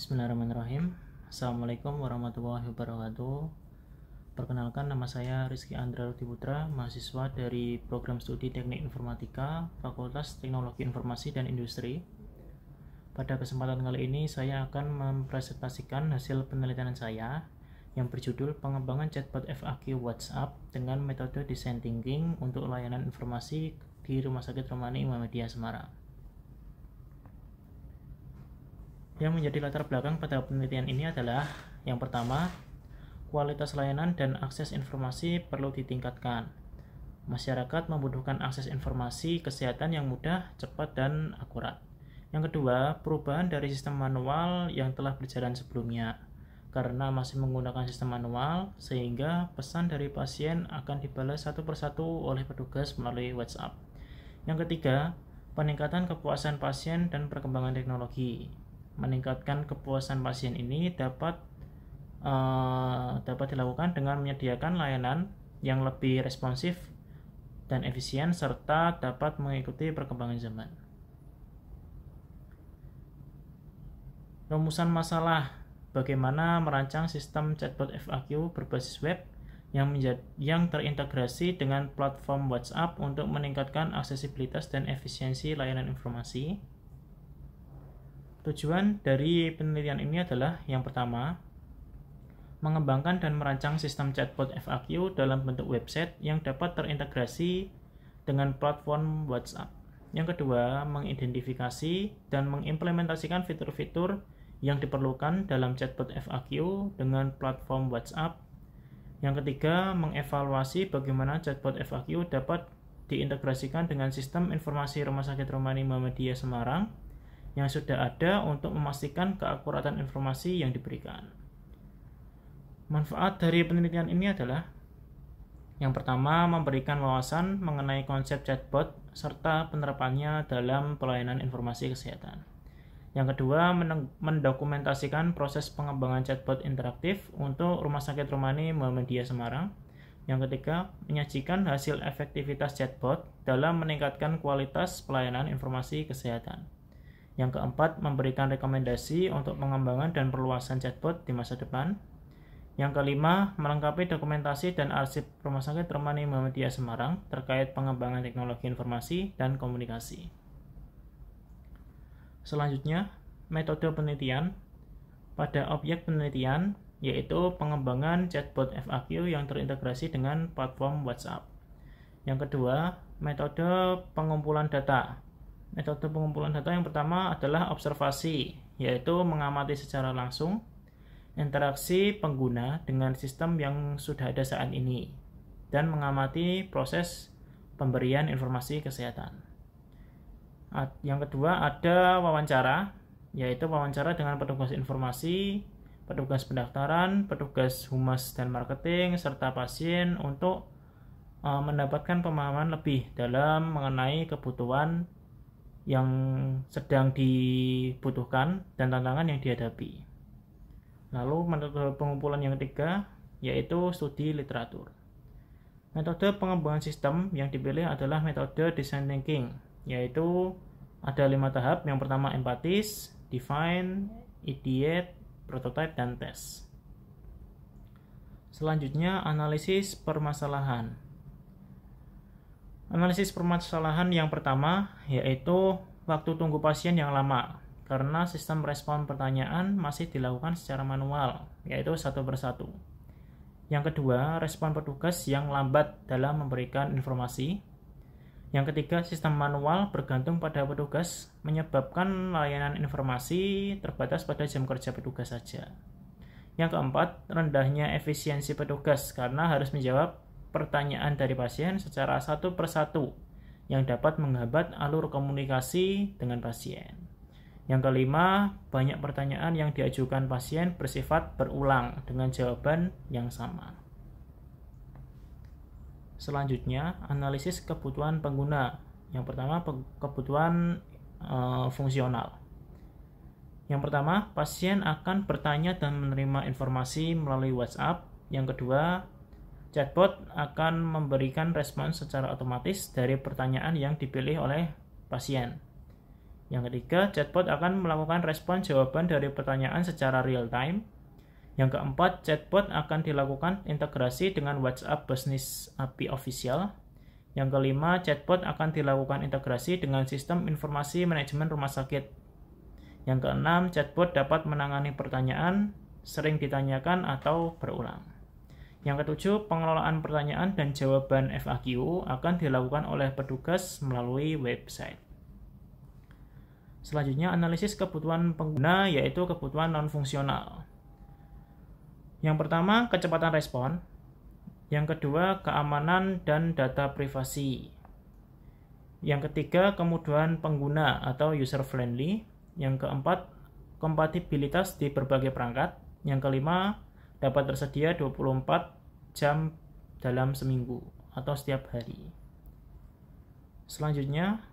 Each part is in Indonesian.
Bismillahirrahmanirrahim. Assalamualaikum warahmatullahi wabarakatuh. Perkenalkan, nama saya Rizky Andra Rudi Putra, mahasiswa dari Program Studi Teknik Informatika, Fakultas Teknologi Informasi dan Industri. Pada kesempatan kali ini, saya akan mempresentasikan hasil penelitian saya yang berjudul Pengembangan Chatbot FAQ WhatsApp dengan metode Design Thinking untuk layanan informasi di Rumah Sakit Romani Muhammadiyah Semarang. Yang menjadi latar belakang pada penelitian ini adalah yang pertama, kualitas layanan dan akses informasi perlu ditingkatkan. Masyarakat membutuhkan akses informasi kesehatan yang mudah, cepat, dan akurat. Yang kedua, perubahan dari sistem manual yang telah berjalan sebelumnya. Karena masih menggunakan sistem manual, sehingga pesan dari pasien akan dibalas satu persatu oleh petugas melalui WhatsApp. Yang ketiga, peningkatan kepuasan pasien dan perkembangan teknologi. Meningkatkan kepuasan pasien ini dapat dilakukan dengan menyediakan layanan yang lebih responsif dan efisien serta dapat mengikuti perkembangan zaman. Rumusan masalah bagaimana merancang sistem chatbot FAQ berbasis web yang terintegrasi dengan platform WhatsApp untuk meningkatkan aksesibilitas dan efisiensi layanan informasi. Tujuan dari penelitian ini adalah yang pertama, mengembangkan dan merancang sistem chatbot FAQ dalam bentuk website yang dapat terintegrasi dengan platform WhatsApp. Yang kedua, mengidentifikasi dan mengimplementasikan fitur-fitur yang diperlukan dalam chatbot FAQ dengan platform WhatsApp. Yang ketiga, mengevaluasi bagaimana chatbot FAQ dapat diintegrasikan dengan sistem informasi Rumah Sakit Romani Muhammadiyah Semarang yang sudah ada untuk memastikan keakuratan informasi yang diberikan. Manfaat dari penelitian ini adalah yang pertama, memberikan wawasan mengenai konsep chatbot serta penerapannya dalam pelayanan informasi kesehatan. Yang kedua, mendokumentasikan proses pengembangan chatbot interaktif untuk Rumah Sakit Romani Muhammadiyah Semarang. Yang ketiga, menyajikan hasil efektivitas chatbot dalam meningkatkan kualitas pelayanan informasi kesehatan. Yang keempat, memberikan rekomendasi untuk pengembangan dan perluasan chatbot di masa depan. Yang kelima, melengkapi dokumentasi dan arsip Rumah Sakit Romani Muhammadiyah Semarang terkait pengembangan teknologi informasi dan komunikasi. Selanjutnya, metode penelitian. Pada objek penelitian, yaitu pengembangan chatbot FAQ yang terintegrasi dengan platform WhatsApp. Yang kedua, metode pengumpulan data. Metode pengumpulan data yang pertama adalah observasi, yaitu mengamati secara langsung interaksi pengguna dengan sistem yang sudah ada saat ini, dan mengamati proses pemberian informasi kesehatan. Yang kedua ada wawancara, yaitu wawancara dengan petugas informasi, petugas pendaftaran, petugas humas dan marketing, serta pasien untuk mendapatkan pemahaman lebih dalam mengenai kebutuhan yang sedang dibutuhkan dan tantangan yang dihadapi. Lalu metode pengumpulan yang ketiga yaitu studi literatur. Metode pengembangan sistem yang dipilih adalah metode Design Thinking, yaitu ada 5 tahap. Yang pertama empatis, define, ideate, prototype, dan test. Selanjutnya analisis permasalahan. Analisis permasalahan yang pertama yaitu waktu tunggu pasien yang lama karena sistem respon pertanyaan masih dilakukan secara manual, yaitu satu persatu. Yang kedua, respon petugas yang lambat dalam memberikan informasi. Yang ketiga, sistem manual bergantung pada petugas menyebabkan layanan informasi terbatas pada jam kerja petugas saja. Yang keempat, rendahnya efisiensi petugas karena harus menjawab pertanyaan dari pasien secara satu persatu yang dapat menghambat alur komunikasi dengan pasien. Yang kelima, banyak pertanyaan yang diajukan pasien bersifat berulang dengan jawaban yang sama. Selanjutnya, analisis kebutuhan pengguna. Yang pertama, kebutuhan fungsional. Yang pertama, pasien akan bertanya dan menerima informasi melalui WhatsApp. Yang kedua, chatbot akan memberikan respons secara otomatis dari pertanyaan yang dipilih oleh pasien. Yang ketiga, chatbot akan melakukan respon jawaban dari pertanyaan secara real time. Yang keempat, chatbot akan dilakukan integrasi dengan WhatsApp Business API official. Yang kelima, chatbot akan dilakukan integrasi dengan sistem informasi manajemen rumah sakit. Yang keenam, chatbot dapat menangani pertanyaan sering ditanyakan atau berulang. Yang ketujuh, pengelolaan pertanyaan dan jawaban FAQ akan dilakukan oleh petugas melalui website. Selanjutnya, analisis kebutuhan pengguna, yaitu kebutuhan non-fungsional. Yang pertama, kecepatan respon. Yang kedua, keamanan dan data privasi. Yang ketiga, kemudahan pengguna atau user-friendly. Yang keempat, kompatibilitas di berbagai perangkat. Yang kelima, dapat tersedia 24 jam dalam seminggu atau setiap hari. Selanjutnya,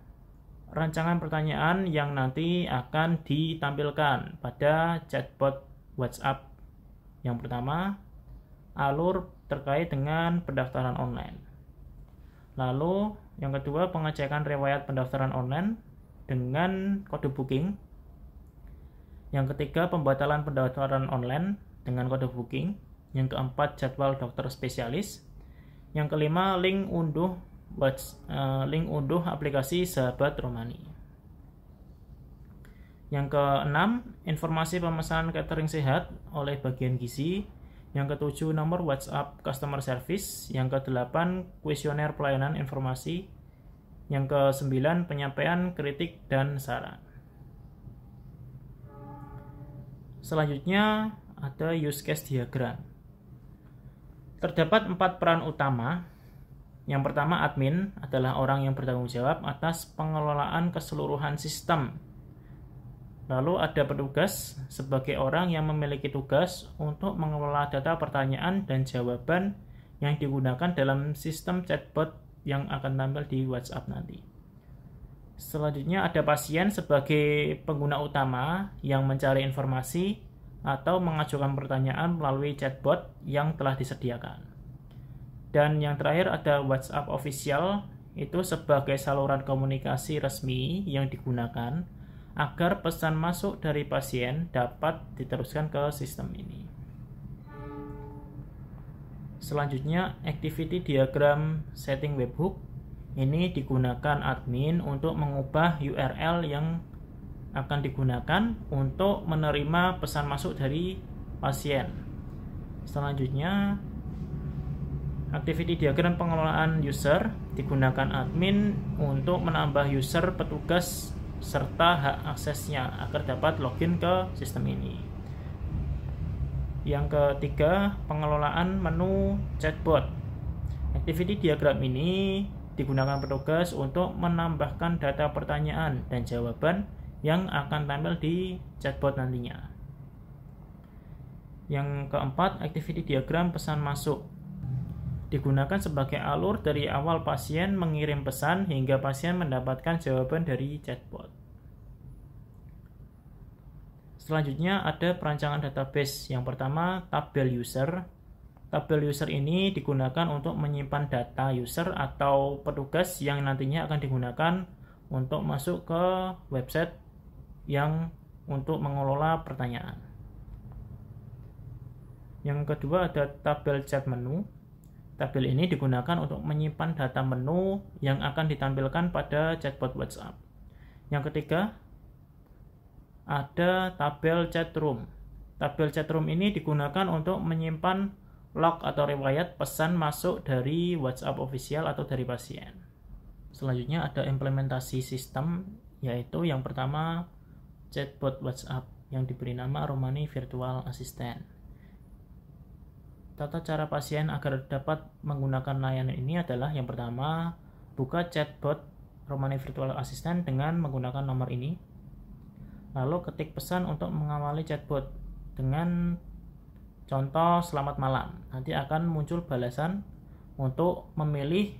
rancangan pertanyaan yang nanti akan ditampilkan pada chatbot WhatsApp. Yang pertama, alur terkait dengan pendaftaran online. Lalu, yang kedua, pengecekan riwayat pendaftaran online dengan kode booking. Yang ketiga, pembatalan pendaftaran online dengan kode booking. Yang keempat, jadwal dokter spesialis. Yang kelima, link unduh aplikasi Sahabat Romani. Yang keenam, informasi pemesanan catering sehat oleh bagian gizi. Yang ketujuh, nomor WhatsApp Customer Service. Yang kedelapan, kuesioner pelayanan informasi. Yang kesembilan, penyampaian kritik dan saran. Selanjutnya ada use case diagram. Terdapat 4 peran utama. Yang pertama, admin adalah orang yang bertanggung jawab atas pengelolaan keseluruhan sistem. Lalu ada petugas sebagai orang yang memiliki tugas untuk mengelola data pertanyaan dan jawaban yang digunakan dalam sistem chatbot yang akan tampil di WhatsApp nanti. Selanjutnya ada pasien sebagai pengguna utama yang mencari informasi atau mengajukan pertanyaan melalui chatbot yang telah disediakan. Dan yang terakhir ada WhatsApp official, itu sebagai saluran komunikasi resmi yang digunakan agar pesan masuk dari pasien dapat diteruskan ke sistem ini. Selanjutnya, activity diagram setting webhook. Ini digunakan admin untuk mengubah URL yang akan digunakan untuk menerima pesan masuk dari pasien. Selanjutnya, activity diagram pengelolaan user digunakan admin untuk menambah user, petugas, serta hak aksesnya agar dapat login ke sistem ini. Yang ketiga, pengelolaan menu chatbot. Activity diagram ini digunakan petugas untuk menambahkan data pertanyaan dan jawaban yang akan tampil di chatbot nantinya. Yang keempat, activity diagram pesan masuk. Digunakan sebagai alur dari awal pasien mengirim pesan hingga pasien mendapatkan jawaban dari chatbot. Selanjutnya ada perancangan database. Yang pertama, tabel user. Tabel user ini digunakan untuk menyimpan data user atau petugas yang nantinya akan digunakan untuk masuk ke website yang untuk mengelola pertanyaan. Yang kedua ada tabel chat menu. Tabel ini digunakan untuk menyimpan data menu yang akan ditampilkan pada chatbot WhatsApp. Yang ketiga, ada tabel chat room. Tabel chat room ini digunakan untuk menyimpan log atau riwayat pesan masuk dari WhatsApp official atau dari pasien. Selanjutnya ada implementasi sistem, yaitu yang pertama chatbot WhatsApp yang diberi nama Romani Virtual Assistant. Tata cara pasien agar dapat menggunakan layanan ini adalah yang pertama, buka chatbot Romani Virtual Assistant dengan menggunakan nomor ini. Lalu ketik pesan untuk mengawali chatbot dengan contoh selamat malam. Nanti akan muncul balasan untuk memilih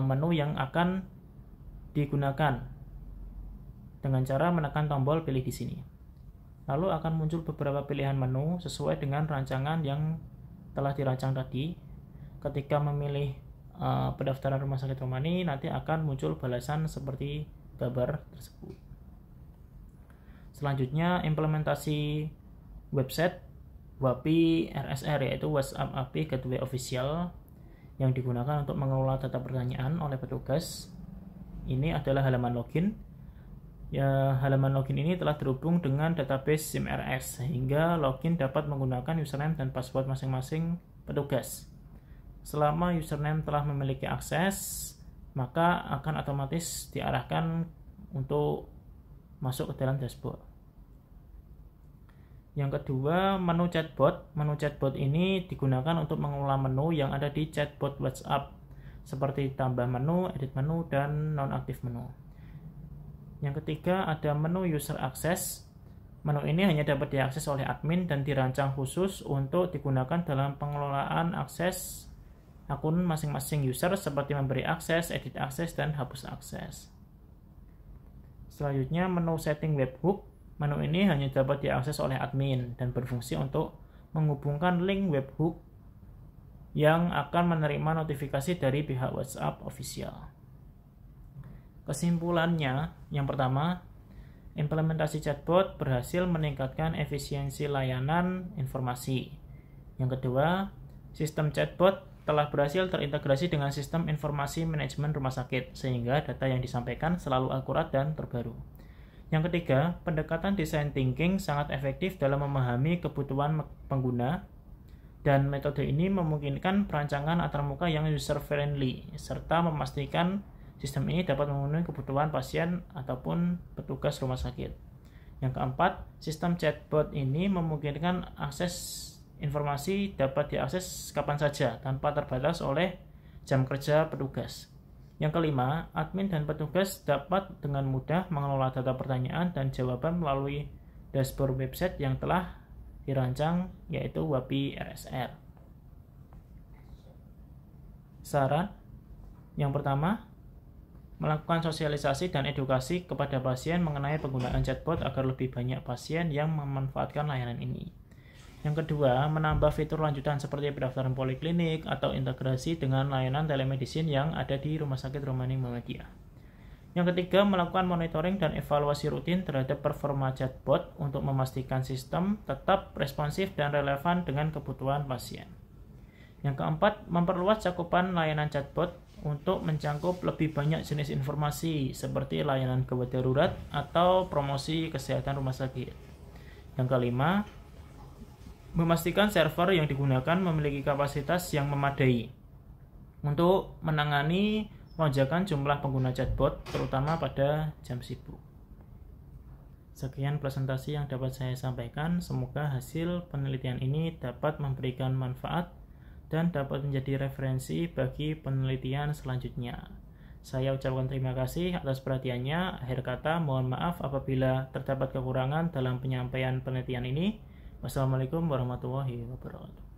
menu yang akan digunakan dengan cara menekan tombol pilih di sini. Lalu akan muncul beberapa pilihan menu sesuai dengan rancangan yang telah dirancang tadi. Ketika memilih pendaftaran rumah sakit Romani, nanti akan muncul balasan seperti gambar tersebut. Selanjutnya implementasi website WAPI RSR, yaitu WhatsApp API Gateway Official, yang digunakan untuk mengelola data pertanyaan oleh petugas. Ini adalah halaman login. Ya, halaman login ini telah terhubung dengan database SIMRS sehingga login dapat menggunakan username dan password masing-masing petugas. Selama username telah memiliki akses, maka akan otomatis diarahkan untuk masuk ke dalam dashboard. Yang kedua, menu chatbot. Menu chatbot ini digunakan untuk mengelola menu yang ada di chatbot WhatsApp, seperti tambah menu, edit menu, dan nonaktif menu. Yang ketiga, ada menu user access. Menu ini hanya dapat diakses oleh admin dan dirancang khusus untuk digunakan dalam pengelolaan akses akun masing-masing user, seperti memberi akses, edit akses, dan hapus akses. Selanjutnya, menu setting webhook. Menu ini hanya dapat diakses oleh admin dan berfungsi untuk menghubungkan link webhook yang akan menerima notifikasi dari pihak WhatsApp official. Kesimpulannya, yang pertama, implementasi chatbot berhasil meningkatkan efisiensi layanan informasi. Yang kedua, sistem chatbot telah berhasil terintegrasi dengan sistem informasi manajemen rumah sakit, sehingga data yang disampaikan selalu akurat dan terbaru. Yang ketiga, pendekatan design thinking sangat efektif dalam memahami kebutuhan pengguna, dan metode ini memungkinkan perancangan antarmuka yang user-friendly, serta memastikan sistem ini dapat memenuhi kebutuhan pasien ataupun petugas rumah sakit. Yang keempat, sistem chatbot ini memungkinkan akses informasi dapat diakses kapan saja tanpa terbatas oleh jam kerja petugas. Yang kelima, admin dan petugas dapat dengan mudah mengelola data pertanyaan dan jawaban melalui dashboard website yang telah dirancang, yaitu WAPI RSR. Saran yang pertama, melakukan sosialisasi dan edukasi kepada pasien mengenai penggunaan chatbot agar lebih banyak pasien yang memanfaatkan layanan ini. Yang kedua, menambah fitur lanjutan seperti pendaftaran poliklinik atau integrasi dengan layanan telemedicine yang ada di Rumah Sakit Romani Muhammadiyah. Yang ketiga, melakukan monitoring dan evaluasi rutin terhadap performa chatbot untuk memastikan sistem tetap responsif dan relevan dengan kebutuhan pasien. Yang keempat, memperluas cakupan layanan chatbot untuk mencakup lebih banyak jenis informasi seperti layanan gawat darurat atau promosi kesehatan rumah sakit. Yang kelima, memastikan server yang digunakan memiliki kapasitas yang memadai untuk menangani lonjakan jumlah pengguna chatbot, terutama pada jam sibuk. Sekian presentasi yang dapat saya sampaikan. Semoga hasil penelitian ini dapat memberikan manfaat dan dapat menjadi referensi bagi penelitian selanjutnya. Saya ucapkan terima kasih atas perhatiannya. Akhir kata, mohon maaf apabila terdapat kekurangan dalam penyampaian penelitian ini. Wassalamualaikum warahmatullahi wabarakatuh.